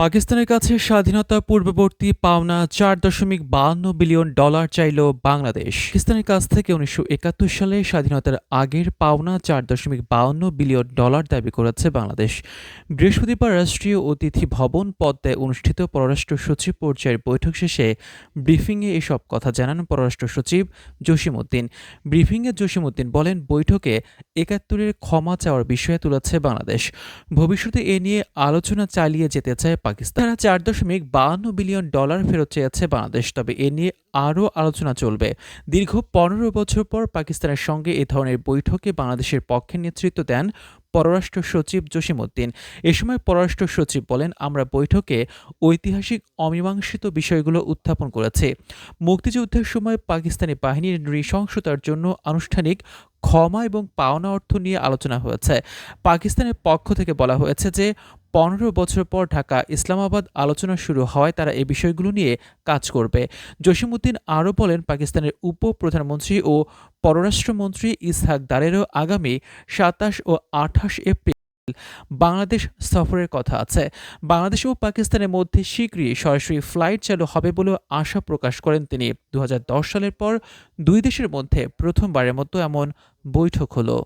পাকিস্তানের কাছে স্বাধীনতা পূর্ববর্তী পাওনা $4.52 বিলিয়ন চাইল বাংলাদেশ। পাকিস্তানের কাছ থেকে ১৯৭১ সালে স্বাধীনতার আগের পাওনা $4.52 বিলিয়ন দাবি করেছে বাংলাদেশ। বৃহস্পতিবার রাষ্ট্রীয় অতিথি ভবন পদ্মায় অনুষ্ঠিত পররাষ্ট্র সচিব পর্যায়ের বৈঠক শেষে ব্রিফিংয়ে এসব কথা জানান পররাষ্ট্র সচিব জসিম উদ্দিন। ব্রিফিংয়ে জসিম উদ্দিন বলেন, বৈঠকে ৭১-এর ক্ষমা চাওয়ার বিষয়ে তুলেছে বাংলাদেশ। ভবিষ্যতে এ নিয়ে আলোচনা চালিয়ে যেতে চায় পাকিস্তান। তারা $4.52 বিলিয়ন ফেরত চেয়েছে বাংলাদেশ, তবে এ নিয়ে আরও আলোচনা চলবে। দীর্ঘ ১৫ বছর পর পাকিস্তানের সঙ্গে এ ধরনের বৈঠকে বাংলাদেশের পক্ষে নেতৃত্ব দেন পররাষ্ট্র সচিব জসিম উদ্দিন। এ সময় পররাষ্ট্র সচিব বলেন, আমরা বৈঠকে ঐতিহাসিক অমীমাংসিত বিষয়গুলো উত্থাপন করেছি। মুক্তিযুদ্ধের সময় পাকিস্তানি বাহিনীর নৃশংসতার জন্য আনুষ্ঠানিক ক্ষমা এবং পাওনা অর্থ নিয়ে আলোচনা হয়েছে। পাকিস্তানের পক্ষ থেকে বলা হয়েছে যে ১৫ বছর পর ঢাকা ইসলামাবাদ আলোচনা শুরু হওয়ায় তারা এই বিষয়গুলো নিয়ে কাজ করবে। জসিমউদ্দিন আরও বলেন, পাকিস্তানের উপ-প্রধানমন্ত্রী ও পররাষ্ট্রমন্ত্রী ইসহাক দারেরও আগামী ২৭ ও ২৮ এপ্রিল বাংলাদেশ সফরের কথা আছে। বাংলাদেশ ও পাকিস্তানের মধ্যে শীঘ্রই সরাসরি ফ্লাইট চালু হবে বলেও আশা প্রকাশ করেন তিনি। ২০১০ সালের পর দুই দেশের মধ্যে প্রথমবারের মতো এমন বৈঠক হলো।